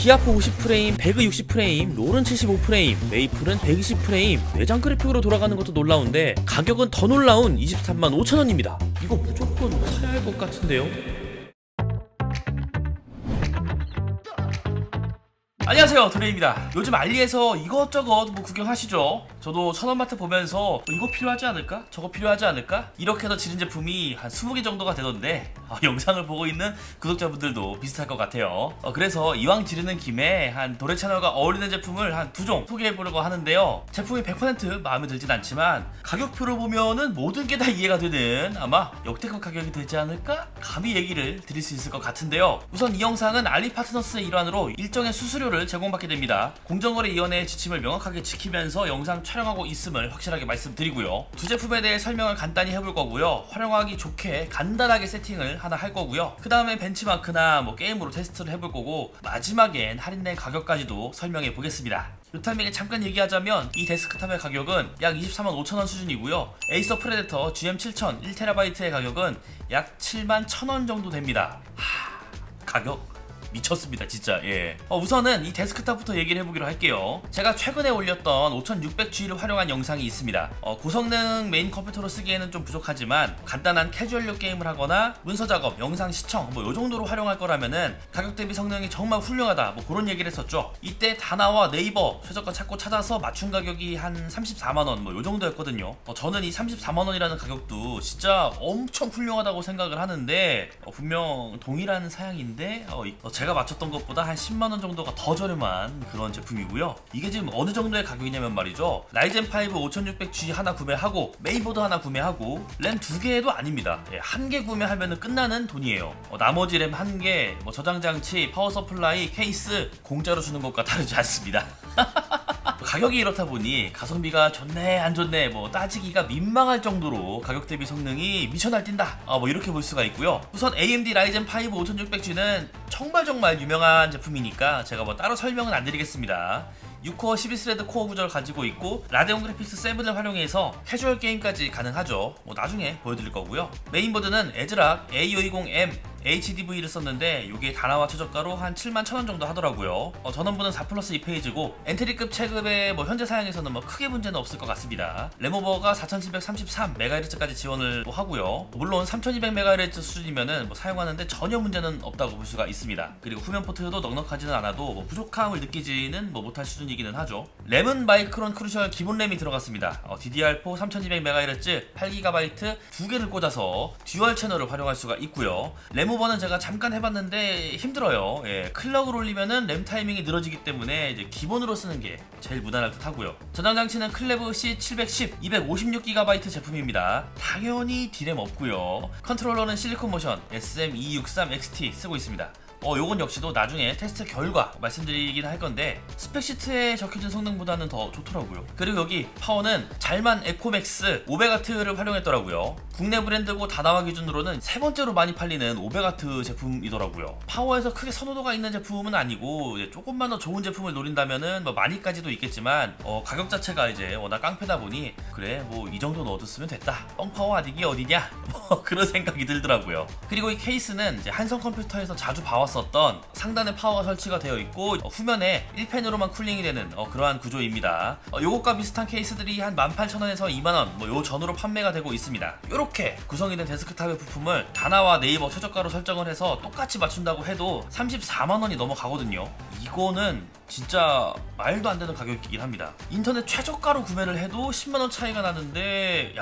기아포 50프레임, 배그 60프레임, 롤은 75프레임, 메이플은 120프레임, 내장 그래픽으로 돌아가는 것도 놀라운데 가격은 더 놀라운 235,000원입니다. 이거 무조건 사야 할 것 같은데요? 안녕하세요, 도레입니다. 요즘 알리에서 이것저것 구경하시죠? 저도 천원마트 보면서 이거 필요하지 않을까? 저거 필요하지 않을까? 이렇게 해서 지른 제품이 한 20개 정도가 되던데 영상을 보고 있는 구독자분들도 비슷할 것 같아요. 그래서 이왕 지르는 김에 한 도레 채널과 어울리는 제품을 한 2종 소개해보려고 하는데요. 제품이 100% 마음에 들진 않지만 가격표를 보면은 모든 게 다 이해가 되는 아마 역대급 가격이 되지 않을까? 감히 얘기를 드릴 수 있을 것 같은데요. 우선 이 영상은 알리파트너스의 일환으로 일정의 수수료를 제공받게 됩니다. 공정거래위원회의 지침을 명확하게 지키면서 영상 촬영하고 있음을 확실하게 말씀드리고요. 두 제품에 대해 설명을 간단히 해볼 거고요. 활용하기 좋게 간단하게 세팅을 하나 할 거고요. 그 다음에 벤치마크나 게임으로 테스트를 해볼 거고, 마지막엔 할인된 가격까지도 설명해 보겠습니다. 이 타이밍에 잠깐 얘기하자면 이 데스크탑의 가격은 약 245,000원 수준이고요. 에이서 프레데터 GM7000 1TB의 가격은 약 71,000원 정도 됩니다. 가격 미쳤습니다 진짜. 우선은 이 데스크탑부터 얘기를 해보기로 할게요. 제가 최근에 올렸던 5600G를 활용한 영상이 있습니다. 고성능 메인 컴퓨터로 쓰기에는 좀 부족하지만 간단한 캐주얼류 게임을 하거나 문서작업, 영상 시청 요정도로 활용할 거라면은 가격 대비 성능이 정말 훌륭하다 그런 얘기를 했었죠. 이때 다나와 네이버 최저가 찾고 찾아서 맞춘 가격이 한 34만원 요정도였거든요. 저는 이 34만원이라는 가격도 진짜 엄청 훌륭하다고 생각을 하는데 분명 동일한 사양인데 제가 맞췄던 것보다 한 10만원 정도가 더 저렴한 그런 제품이고요. 이게 지금 어느 정도의 가격이냐면 말이죠, 라이젠 5 5600G 하나 구매하고 메인보드 하나 구매하고 램 2개도 아닙니다. 1개 구매하면 끝나는 돈이에요. 나머지 램 1개, 저장장치, 파워 서플라이, 케이스 공짜로 주는 것과 다르지 않습니다. 가격이 이렇다 보니 가성비가 좋네 안 좋네 따지기가 민망할 정도로 가격 대비 성능이 미쳐 날뛴다 이렇게 볼 수가 있고요. 우선 AMD 라이젠 5 5600G는 정말 유명한 제품이니까 제가 따로 설명은 안 드리겠습니다. 6코어 12스레드 코어 구조를 가지고 있고 라데온 그래픽스 7을 활용해서 캐주얼 게임까지 가능하죠. 나중에 보여드릴 거고요. 메인보드는 에즈락 A520M HDV를 썼는데 이게 다나와 최저가로 한 71,000원 정도 하더라고요. 전원부는 4+2페이지고 엔트리급 체급의 현재 사양에서는 크게 문제는 없을 것 같습니다. 램오버가 4733MHz까지 지원을 하고요. 물론 3200MHz 수준이면은 사용하는데 전혀 문제는 없다고 볼 수가 있습니다. 그리고 후면 포트도 넉넉하지는 않아도 부족함을 느끼지는 못할 수준이기는 하죠. 램은 마이크론 크루셜 기본 램이 들어갔습니다. DDR4 3200MHz 8GB 2개를 꽂아서 듀얼 채널을 활용할 수가 있고요. 램오버는 제가 잠깐 해봤는데 힘들어요. 클럭을 올리면은 램 타이밍이 늘어지기 때문에 이제 기본으로 쓰는 게 제일 무난할 듯 하고요. 저장장치는 클레브 C710 256GB 제품입니다. 당연히 D램 없고요. 컨트롤러는 실리콘 모션 SM263XT 쓰고 있습니다. 요건 역시도 나중에 테스트 결과 말씀드리긴 할 건데 스펙시트에 적혀진 성능보다는 더 좋더라고요. 그리고 여기 파워는 잘만 에코맥스 500W를 활용했더라고요. 국내 브랜드고 다나와 기준으로는 세 번째로 많이 팔리는 500W 제품이더라고요. 파워에서 크게 선호도가 있는 제품은 아니고 조금만 더 좋은 제품을 노린다면은 많이까지도 있겠지만 가격 자체가 이제 워낙 깡패다 보니 그래 이 정도는 얻었으면 됐다, 뻥파워 아니기 어디냐 그런 생각이 들더라고요. 그리고 이 케이스는 이제 한성 컴퓨터에서 자주 봐왔었던 상단에 파워가 설치가 되어 있고 후면에 1펜으로만 쿨링이 되는 그러한 구조입니다. 요것과 비슷한 케이스들이 한 18,000원에서 2만원 요 전후로 판매가 되고 있습니다. 요렇게 구성이 된 데스크탑의 부품을 다나와 네이버 최저가로 설정을 해서 똑같이 맞춘다고 해도 34만원이 넘어가거든요. 이거는 진짜 말도 안 되는 가격이긴 합니다. 인터넷 최저가로 구매를 해도 10만원 차이가 나는데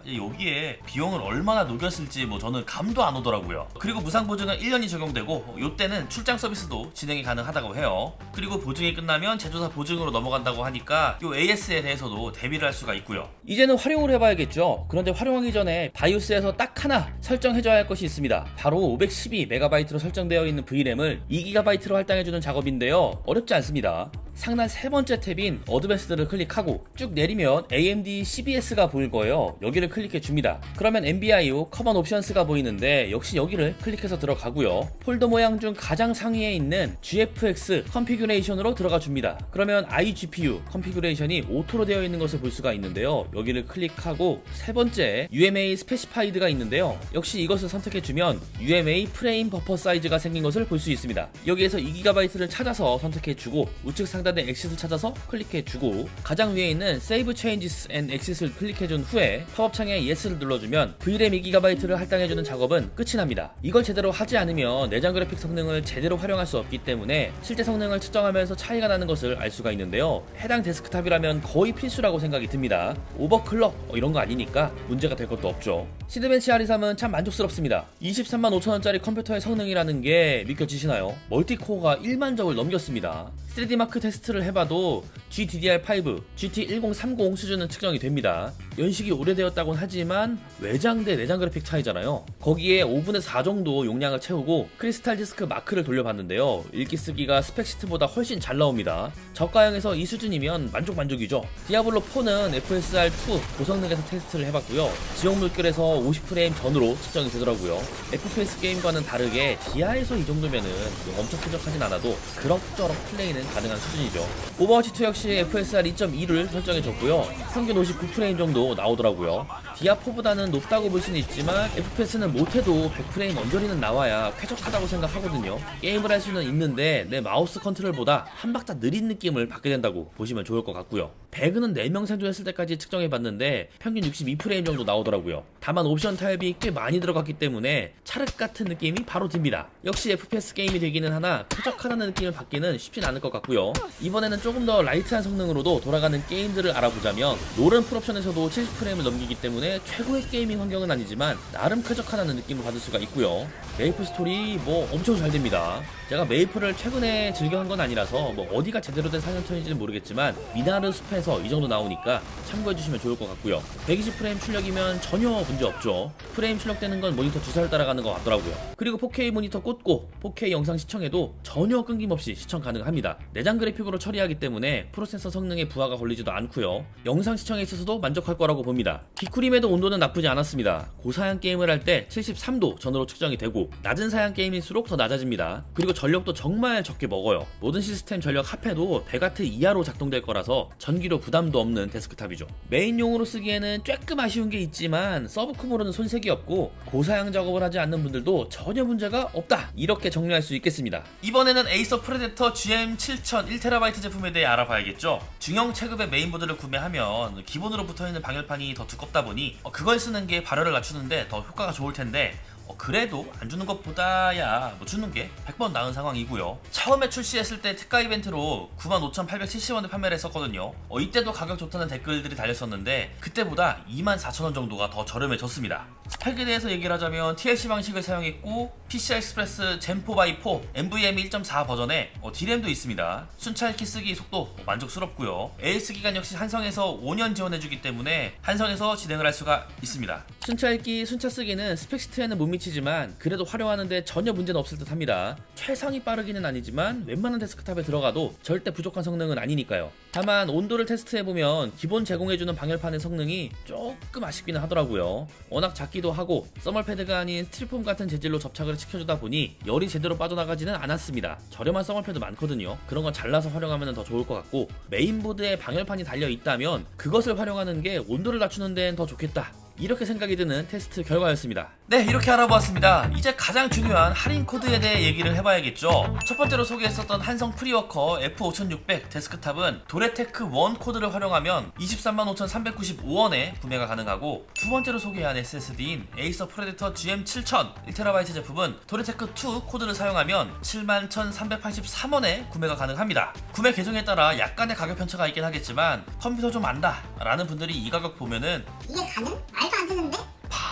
여기에 비용을 얼마나 녹였을지 저는 감도 안 오더라고요. 그리고 무상 보증은 1년이 적용되고 요때는 출장 서비스도 진행이 가능하다고 해요. 그리고 보증이 끝나면 제조사 보증으로 넘어간다고 하니까 요 AS에 대해서도 대비를 할 수가 있고요. 이제는 활용을 해봐야겠죠. 그런데 활용하기 전에 바이오스에서 딱 하나 설정해줘야 할 것이 있습니다. 바로 512MB로 설정되어 있는 V램을 2GB로 할당해주는 작업인데요. 어렵지 않습니다. 상단 세 번째 탭인 어드밴스드를 클릭하고 쭉 내리면 AMD CBS가 보일 거예요. 여기를 클릭해 줍니다. 그러면 NB-IO 커먼 옵션스가 보이는데 역시 여기를 클릭해서 들어가고요. 폴더 모양 중 가장 상위에 있는 GFX 컨피규레이션으로 들어가 줍니다. 그러면 iGPU 컨피규레이션이 오토로 되어 있는 것을 볼 수가 있는데요. 여기를 클릭하고 세 번째 UMA 스페시파이드가 있는데요. 역시 이것을 선택해 주면 UMA 프레임 버퍼 사이즈가 생긴 것을 볼 수 있습니다. 여기에서 2GB를 찾아서 선택해 주고 우측 상단의 엑싯을 찾아서 클릭해 주고 가장 위에 있는 Save Changes and Exit을 클릭해 준 후에 팝업 창에 Yes를 눌러주면 VRAM 2GB를 할당해 주는 작업은 끝이 납니다. 이걸 제대로 하지 않으면 내장 그래픽 성능을 제대로 활용할 수 없기 때문에 실제 성능을 측정하면서 차이가 나는 것을 알 수가 있는데요. 해당 데스크탑이라면 거의 필수라고 생각이 듭니다. 오버클럭 이런 거 아니니까 문제가 될 것도 없죠. 시드벤치 R23은 참 만족스럽습니다. 235,000원짜리 컴퓨터의 성능이라는 게 믿겨지시나요? 멀티코어가 1만 적을 넘겼습니다. 3D마크 테스트를 해봐도 GDDR5, GT1030 수준은 측정이 됩니다. 연식이 오래되었다곤 하지만 외장 대 내장 그래픽 차이잖아요. 거기에 5분의 4 정도 용량을 채우고 크리스탈 디스크 마크를 돌려봤는데요. 읽기 쓰기가 스펙시트보다 훨씬 잘 나옵니다. 저가형에서 이 수준이면 만족이죠. 디아블로4는 FSR2 고성능에서 테스트를 해봤고요. 지역 물결에서 50프레임 전으로 측정이 되더라고요. FPS 게임과는 다르게 지하에서 이 정도면은 엄청 쾌적하진 않아도 그럭저럭 플레이는 가능한 수준이죠. 오버워치2 역시 FSR 2.2를 설정해줬고요. 평균 59프레임 정도 나오더라고요. 디아4보다는 높다고 볼 수는 있지만 FPS는 못해도 100프레임 언저리는 나와야 쾌적하다고 생각하거든요. 게임을 할 수는 있는데 내 마우스 컨트롤보다 한 박자 느린 느낌을 받게 된다고 보시면 좋을 것 같고요. 배그는 4명 생존했을 때까지 측정해봤는데 평균 62프레임 정도 나오더라고요. 다만 옵션 타입이 꽤 많이 들어갔기 때문에 찰흙 같은 느낌이 바로 듭니다. 역시 FPS 게임이 되기는 하나 쾌적하다는 느낌을 받기는 쉽진 않을 것 같고요. 이번에는 조금 더 라이트한 성능으로도 돌아가는 게임들을 알아보자면 롤은 풀옵션에서도 70프레임을 넘기기 때문에 최고의 게이밍 환경은 아니지만 나름 쾌적하다는 느낌을 받을 수가 있고요. 메이플 스토리 엄청 잘 됩니다. 제가 메이플을 최근에 즐겨한 건 아니라서 어디가 제대로 된 사냥터인지는 모르겠지만 미나르 숲에서 이 정도 나오니까 참고해주시면 좋을 것 같고요. 120프레임 출력이면 전혀 문제 없죠. 프레임 출력되는 건 모니터 주사를 따라가는 것 같더라고요. 그리고 4K 모니터 꽂고 4K 영상 시청에도 전혀 끊김없이 시청 가능합니다. 내장 그래픽으로 처리하기 때문에 프로세서 성능에 부하가 걸리지도 않고요. 영상 시청에 있어서도 만족할 거라고 봅니다. 비쿠림에도 온도는 나쁘지 않았습니다. 고사양 게임을 할 때 73도 전으로 측정이 되고 낮은 사양 게임일수록 더 낮아집니다. 그리고 전력도 정말 적게 먹어요. 모든 시스템 전력 합해도 100W 이하로 작동될 거라서 전기료 부담도 없는 데스크탑이죠. 메인용으로 쓰기에는 조금 아쉬운 게 있지만 서브쿰으로는 손색이 없고 고사양 작업을 하지 않는 분들도 전혀 문제가 없다, 이렇게 정리할 수 있겠습니다. 이번에는 에이서 프레데터 GM7000 1TB 제품에 대해 알아봐야겠죠. 중형 체급의 메인보드를 구매하면 기본으로 붙어있는 방열판이 더 두껍다 보니 그걸 쓰는 게 발열을 낮추는데 더 효과가 좋을 텐데 그래도 안 주는 것보다야 주는 게 100번 나은 상황이고요. 처음에 출시했을 때 특가 이벤트로 95,870원에 판매를 했었거든요. 이때도 가격 좋다는 댓글들이 달렸었는데 그때보다 24,000원 정도가 더 저렴해졌습니다. 스펙에 대해서 얘기를 하자면 TLC 방식을 사용했고 PCI 익스프레스 젠4x4 NVMe 1.4 버전에 D램도 있습니다. 순차 읽기 쓰기 속도 만족스럽고요. AS 기간 역시 한성에서 5년 지원해주기 때문에 한성에서 진행을 할 수가 있습니다. 순차 읽기, 순차 쓰기는 스펙시트에는 못 미치지만 그래도 활용하는데 전혀 문제는 없을 듯 합니다. 최상이 빠르기는 아니지만 웬만한 데스크탑에 들어가도 절대 부족한 성능은 아니니까요. 다만 온도를 테스트해보면 기본 제공해주는 방열판의 성능이 조금 아쉽기는 하더라고요. 워낙 작기도 하고 써멀패드가 아닌 스티로폼 같은 재질로 접착을 시켜주다 보니 열이 제대로 빠져나가지는 않았습니다. 저렴한 써멀패드 많거든요. 그런 건 잘라서 활용하면 더 좋을 것 같고 메인보드에 방열판이 달려있다면 그것을 활용하는 게 온도를 낮추는 데는 더 좋겠다, 이렇게 생각이 드는 테스트 결과였습니다. 네, 이렇게 알아보았습니다. 이제 가장 중요한 할인 코드에 대해 얘기를 해봐야겠죠. 첫 번째로 소개했었던 한성 프리워커 F5600 데스크탑은 도레테크 1 코드를 활용하면 235,395원에 구매가 가능하고, 두 번째로 소개한 SSD인 에이서 프레데터 GM7000 1TB 제품은 도레테크 2 코드를 사용하면 71,383원에 구매가 가능합니다. 구매 계정에 따라 약간의 가격 편차가 있긴 하겠지만 컴퓨터 좀 안다 라는 분들이 이 가격 보면은 이게 가능? 말도 안 되는데?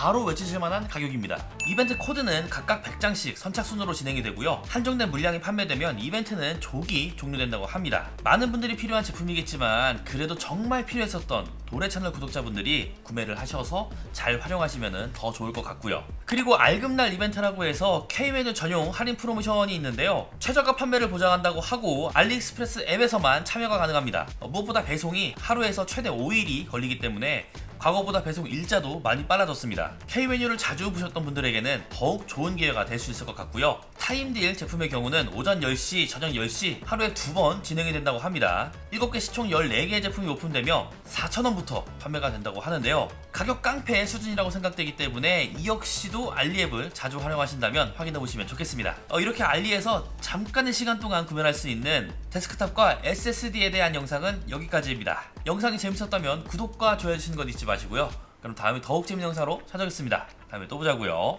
바로 외치실 만한 가격입니다. 이벤트 코드는 각각 100장씩 선착순으로 진행이 되고요. 한정된 물량이 판매되면 이벤트는 조기 종료된다고 합니다. 많은 분들이 필요한 제품이겠지만 그래도 정말 필요했었던 도래 채널 구독자분들이 구매를 하셔서 잘 활용하시면 더 좋을 것 같고요. 그리고 알금날 이벤트라고 해서 K메뉴 전용 할인 프로모션이 있는데요. 최저가 판매를 보장한다고 하고 알리익스프레스 앱에서만 참여가 가능합니다. 무엇보다 배송이 하루에서 최대 5일이 걸리기 때문에 과거보다 배송 일자도 많이 빨라졌습니다. K메뉴를 자주 보셨던 분들에게는 더욱 좋은 기회가 될 수 있을 것 같고요. 타임딜 제품의 경우는 오전 10시, 저녁 10시 하루에 2번 진행이 된다고 합니다. 7개 시총 14개의 제품이 오픈되며 4,000원부터 판매가 된다고 하는데요. 가격 깡패 수준이라고 생각되기 때문에 이 역시도 알리앱을 자주 활용하신다면 확인해 보시면 좋겠습니다. 이렇게 알리에서 잠깐의 시간 동안 구매할 수 있는 데스크탑과 SSD에 대한 영상은 여기까지입니다. 영상이 재밌었다면 구독과 좋아요 해주시는 것 잊지 마시고요. 그럼 다음에 더욱 재밌는 영상으로 찾아오겠습니다. 다음에 또 보자고요.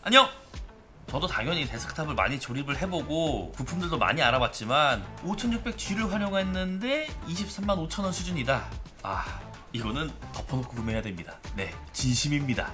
안녕! 저도 당연히 데스크탑을 많이 조립을 해보고 부품들도 많이 알아봤지만 5600G를 활용했는데 235,000원 수준이다. 이거는 덮어놓고 구매해야 됩니다. 네, 진심입니다.